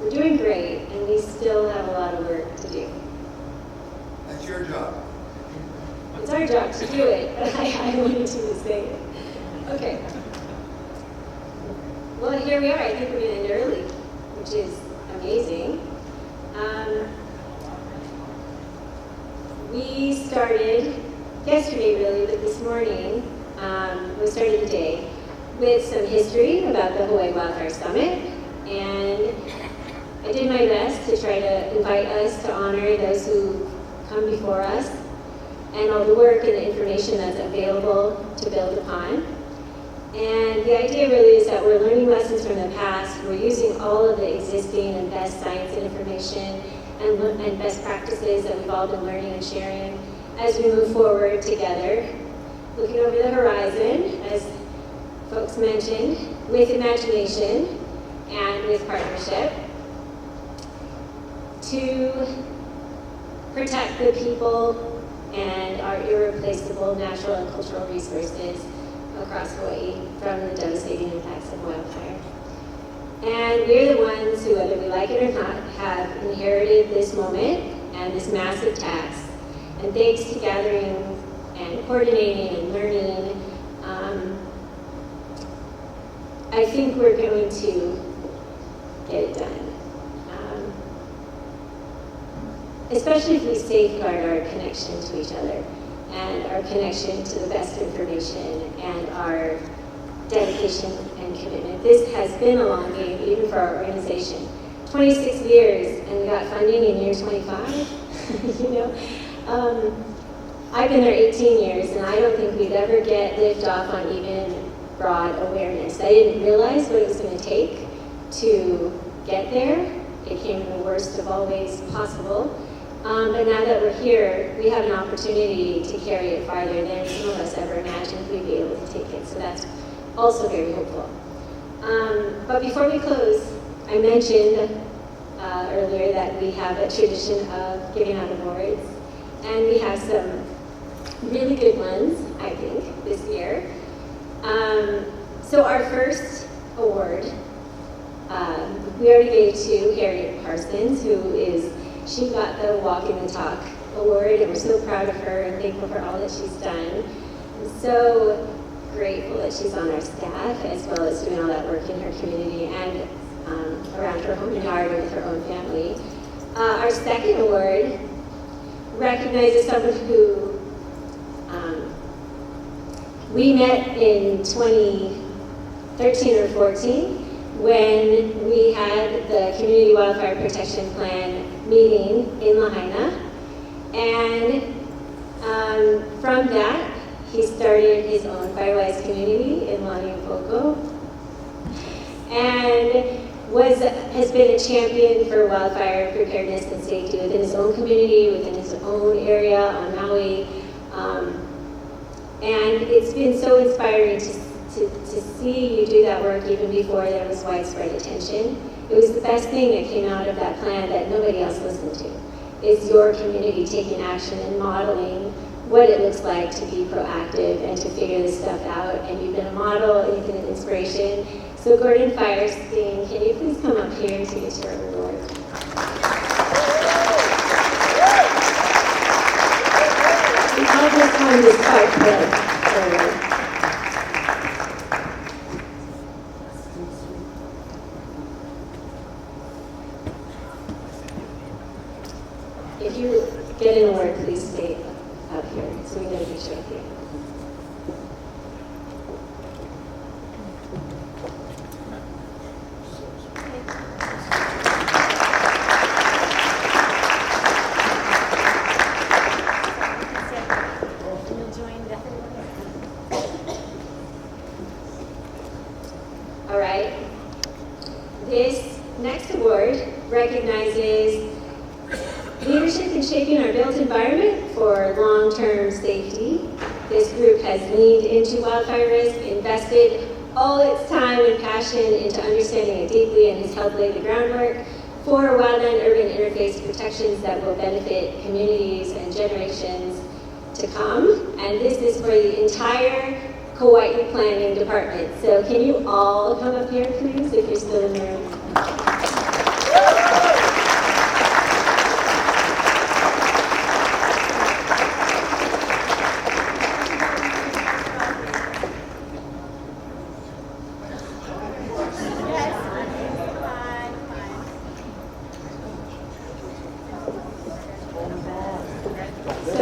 We're doing great, and we still have a lot of work to do. That's your job. It's our job to do it, but I wanted you to say it. Okay. Well, here we are. I think we're going to end early, which is amazing. We started yesterday, really, but this morning, we started the day with some history about the Hawaii Wildfire Summit, and I did my best to try to invite us to honor those who come before us and all the work and the information that's available to build upon. And the idea really is that we're learning lessons from the past. We're using all of the existing and best science and information and best practices that we've all been learning and sharing as we move forward together, looking over the horizon, as folks mentioned, with imagination and with partnership, to protect the people and our irreplaceable natural and cultural resources across Hawaii from the devastating impacts of wildfire. And we're the ones who, whether we like it or not, have inherited this moment and this massive task. And thanks to gathering and coordinating and learning, I think we're going to get it done. Especially if we safeguard our connection to each other and our connection to the best information and our dedication and commitment. This has been a long game, even for our organization. 26 years, and we got funding in year 25. You know, I've been there 18 years, and I don't think we'd ever get lift off on even broad awareness. I didn't realize what it was going to take to get there. It came in the worst of all ways possible. But now that we're here, we have an opportunity to carry it farther than some of us ever imagined we'd be able to take it. So that's also very hopeful. But before we close, I mentioned earlier that we have a tradition of giving out awards. And we have some really good ones, I think, this year. So our first award, we already gave to Harriet Parsons, she got the Walk in the Talk award, and we're so proud of her and thankful for all that she's done. I'm so grateful that she's on our staff, as well as doing all that work in her community and around her home and yard and with her own family. Our second award recognizes someone who we met in 2013 or 14 when we had the Community Wildfire Protection Plan meeting in Lahaina. And from that, he started his own Firewise community in Laniupoko, and has been a champion for wildfire preparedness and safety within his own community, within his own area on Maui. And it's been so inspiring to see you do that work even before there was widespread attention. It was the best thing that came out of that plan that nobody else listened to. Is your community taking action and modeling what it looks like to be proactive and to figure this stuff out. And you've been a model and you've been an inspiration. So Gordon Firestein, can you please come up here to get your award? We call this one the Spark Plug. If you get an award, please stay up here so we can get a picture of you. All right. This next award recognizes leadership in shaping our built environment for long-term safety. This group has leaned into wildfire risk, invested all its time and passion into understanding it deeply, and has helped lay the groundwork for wildland-urban interface protections that will benefit communities and generations to come. And this is for the entire Hawai'i Planning Department. So can you all come up here, please, if you're still in the room?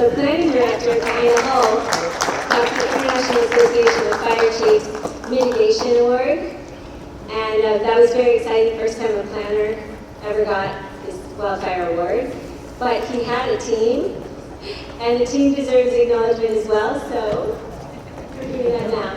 So planning director Diana Hull got the International Association of Fire Chiefs Mitigation Award. And that was very exciting, first time a planner ever got this Wildfire Award. But he had a team, and the team deserves acknowledgement as well, so we're doing that now.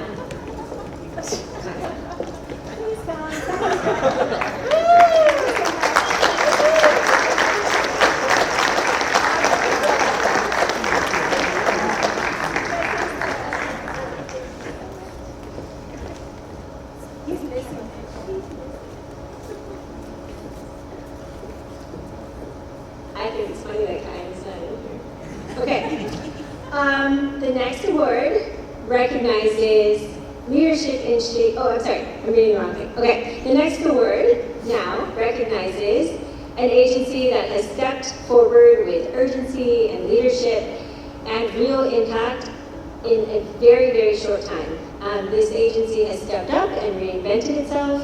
I think it's funny that Kyan's not in here. Okay. The next award recognizes leadership in shape. Oh, I'm sorry. I'm reading the wrong thing. Okay. The next award now recognizes an agency that has stepped forward with urgency and leadership and real impact in a very, very short time. This agency has stepped up and reinvented itself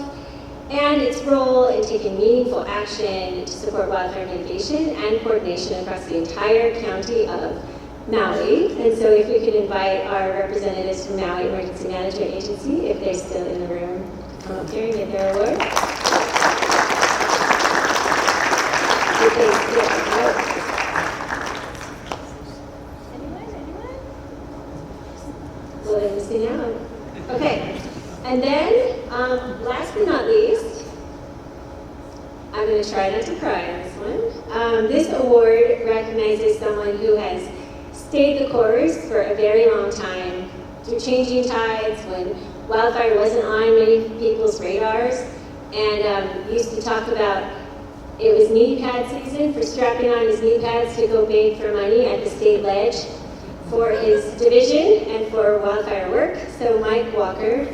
and its role in taking meaningful action to support wildfire mitigation and coordination across the entire county of Maui. And so if we could invite our representatives from Maui Emergency Management Agency, if they're still in the room, come up here and get their award. If they still are. Anyone? Well, they're missing out. Okay. And then, last but not least, I'm going to try not to cry on this one. This award recognizes someone who has stayed the course for a very long time through changing tides when wildfire wasn't on many people's radars, and used to talk about it was knee pad season for strapping on his knee pads to go beg for money at the state ledge for his division and for wildfire work. So Mike Walker,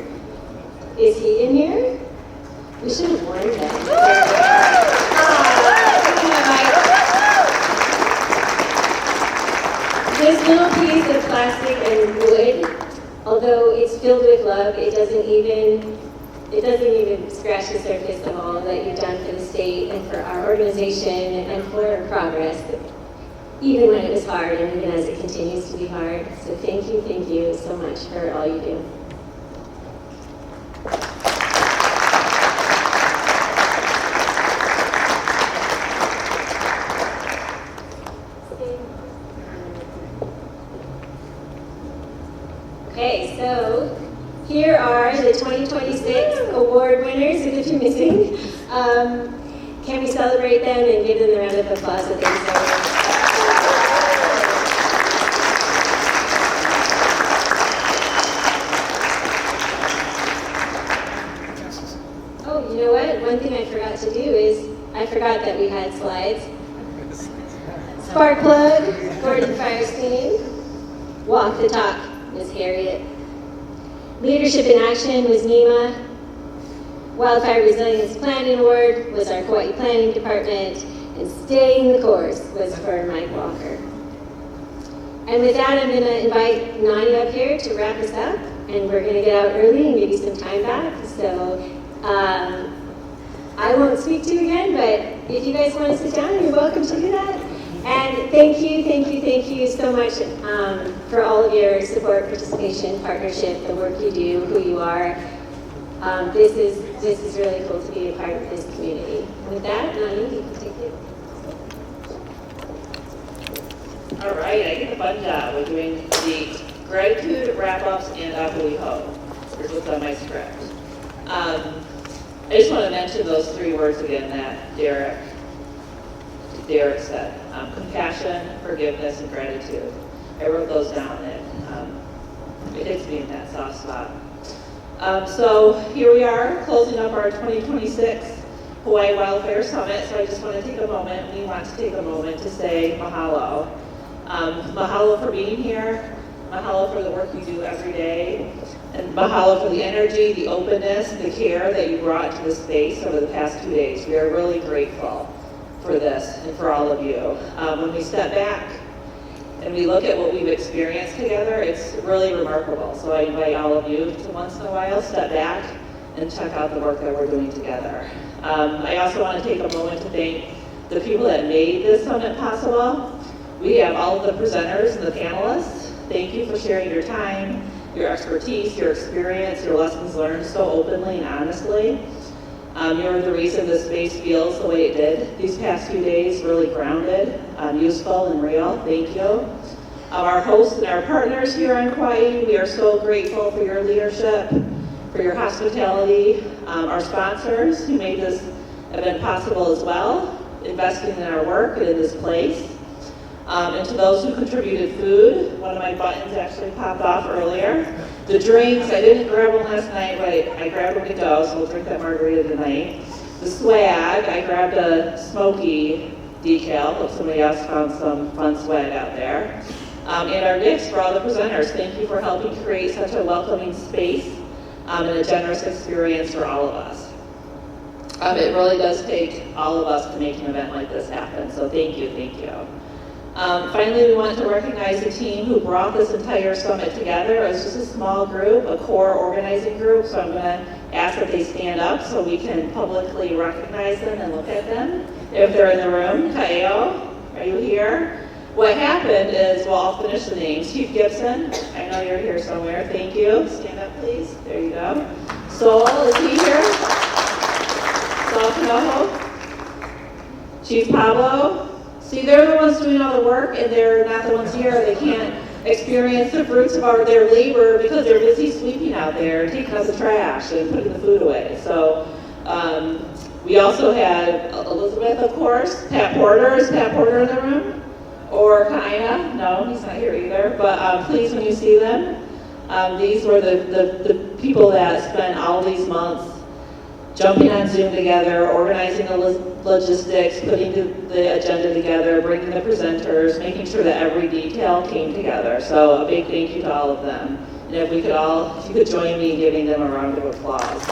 is he in here? We should have warned him. This little piece of plastic and wood, although it's filled with love, it doesn't even scratch the surface of all that you've done for the state and for our organization and for our progress, even when it was hard and even as it continues to be hard. So thank you so much for all you do. Okay, so here are the 2026 award winners, and if you're missing, can we celebrate them and give them the round of applause that they deserve? Oh, you know what? One thing I forgot to do is, I forgot that we had slides. Spark plug, Gordon Firestein. Walk the talk was Harriet. Leadership in Action was Nima. Wildfire Resilience Planning Award was our Hawai'i Planning Department. And Staying the Course was for Mike Walker. And with that, I'm going to invite Nani up here to wrap us up. And we're going to get out early and give you some time back. So I won't speak to you again, but if you guys want to sit down, you're welcome to do that. And thank you so much for all of your support, participation, partnership, the work you do, who you are. This is really cool to be a part of this community. And with that, Nani, you can take it. All right, I did a fun job of doing the gratitude wrap-ups and Ahui Ho, which was on my script. I just want to mention those three words again that Derek said. Compassion, forgiveness, and gratitude. I wrote those down and it hits me in that soft spot. So here we are, closing up our 2026 Hawaii Wildfire Summit. So I just want to take a moment, we want to take a moment to say mahalo. Mahalo for being here, mahalo for the work you do every day, and mahalo for the energy, the openness, the care that you brought to the space over the past 2 days. We are really grateful for this and for all of you. When we step back and we look at what we've experienced together, it's really remarkable. So I invite all of you to once in a while step back and check out the work that we're doing together. I also want to take a moment to thank the people that made this summit possible. We have all of the presenters and the panelists. Thank you for sharing your time, your expertise, your experience, your lessons learned so openly and honestly. You're the reason this space feels the way it did these past few days, really grounded, useful, and real. Thank you. Our hosts and our partners here on Hawai'i, we are so grateful for your leadership, for your hospitality. Our sponsors who made this event possible as well, investing in our work and in this place. And to those who contributed food, one of my buttons actually popped off earlier. The drinks, I didn't grab one last night, but I grabbed one to go, so we'll drink that margarita tonight. The swag, I grabbed a smoky decal, if somebody else found some fun swag out there. And our gifts for all the presenters. Thank you for helping create such a welcoming space and a generous experience for all of us. It really does take all of us to make an event like this happen, so thank you, thank you. Finally, we want to recognize the team who brought this entire summit together. It was just a small group, a core organizing group, so I'm going to ask that they stand up so we can publicly recognize them and look at them. If they're in the room, Kaeo, are you here? What happened is, well, I'll finish the names. Chief Gibson, I know you're here somewhere. Thank you. Stand up, please. There you go. Sol, is he here? Sol Kanoho? Chief Pablo? See, they're the ones doing all the work, and they're not the ones here. They can't experience the fruits of their labor because they're busy sweeping out there, taking out the trash, and putting the food away. So we also had Elizabeth, of course. Pat Porter. Is Pat Porter in the room? Or Kaina? No, he's not here either. But please, when you see them, these were the people that spent all these months jumping on Zoom together, organizing the logistics, putting the agenda together, bringing the presenters, making sure that every detail came together. So a big thank you to all of them. And if you could join me in giving them a round of applause.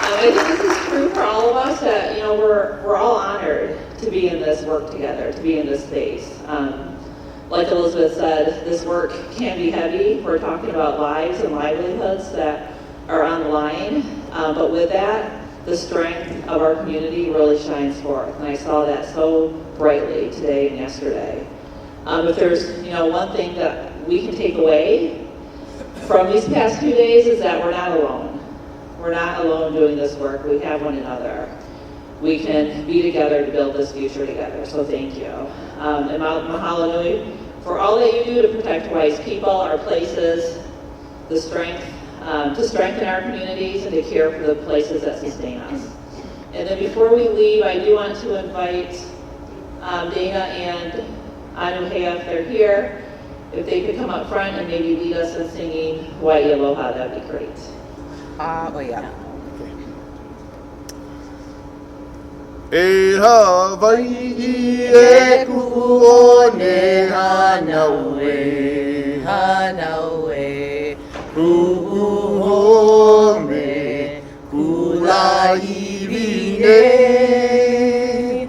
I think this is true for all of us that, we're all honored to be in this work together, to be in this space. Like Elizabeth said, this work can be heavy. We're talking about lives and livelihoods that are on the line. But with that, the strength of our community really shines forth. And I saw that so brightly today and yesterday. If there's, one thing that we can take away from these past 2 days is that we're not alone. We're not alone doing this work. We have one another. We can be together to build this future together. So thank you. And mahalo nui for all that you do to protect Hawaii's people, our places, the strength, to strengthen our communities and to care for the places that sustain us. And then before we leave, I do want to invite Dana and Anuhea, if they're here, if they could come up front and maybe lead us in singing Hawaii Aloha, that'd be great. Yeah. E Hawai'i e ku'one hanaue, Hanaue, ku'uhome, kula'ivine,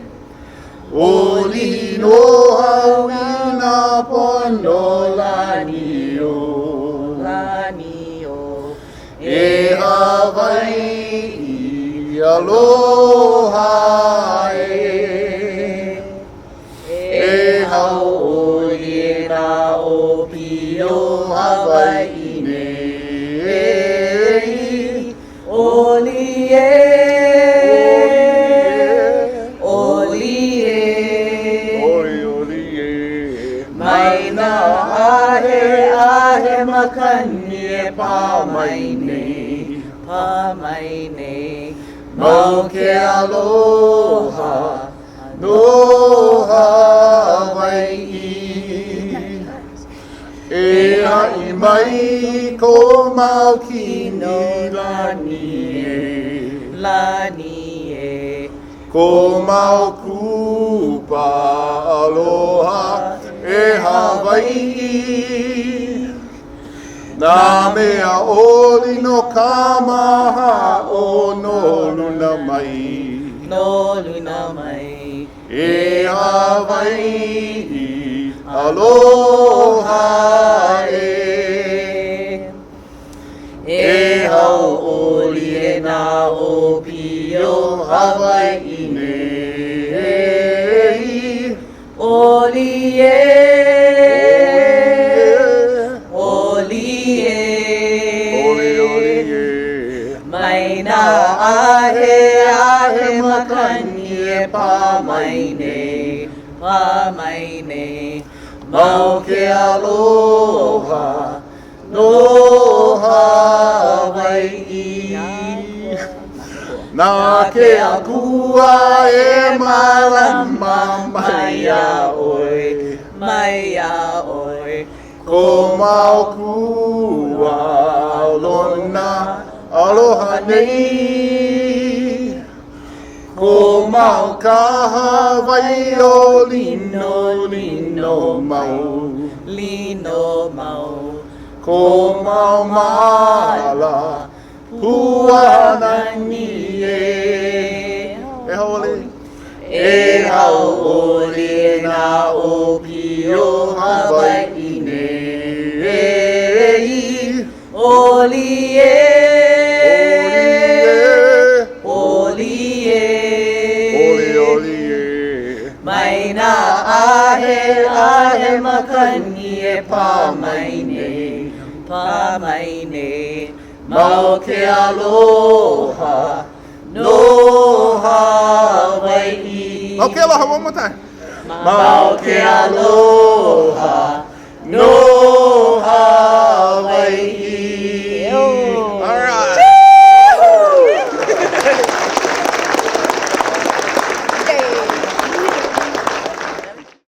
oli no hawina pono lanio, Lanio, e Hawai'i aloha e hau'oli na o pio Hawai'i nei Oli Oli Mai na ahe makani e pā mai nei Mau ke aloha no Hawai'i e ha'i mai ko mau kini Lani e ko mau kupa aloha e Hawai'i Nā mea oli no kamaha o no luna mai E Hawai'i aloha E hau oli e nā o pio Hawai'i nei Maina ahe makani pa maine mau ke aloha no Hawai'i na ke akua e malama maya oi ko mau kua lona aloha nei ko mau ka Hawai'i o lino mau ko mau mala puana ni e holi e hau ole na o pio Hawai'i nei oli Maina ahe makani e pa maine mau ke aloha no Hawai'i. Okay, aloha one more time. Mau ke aloha no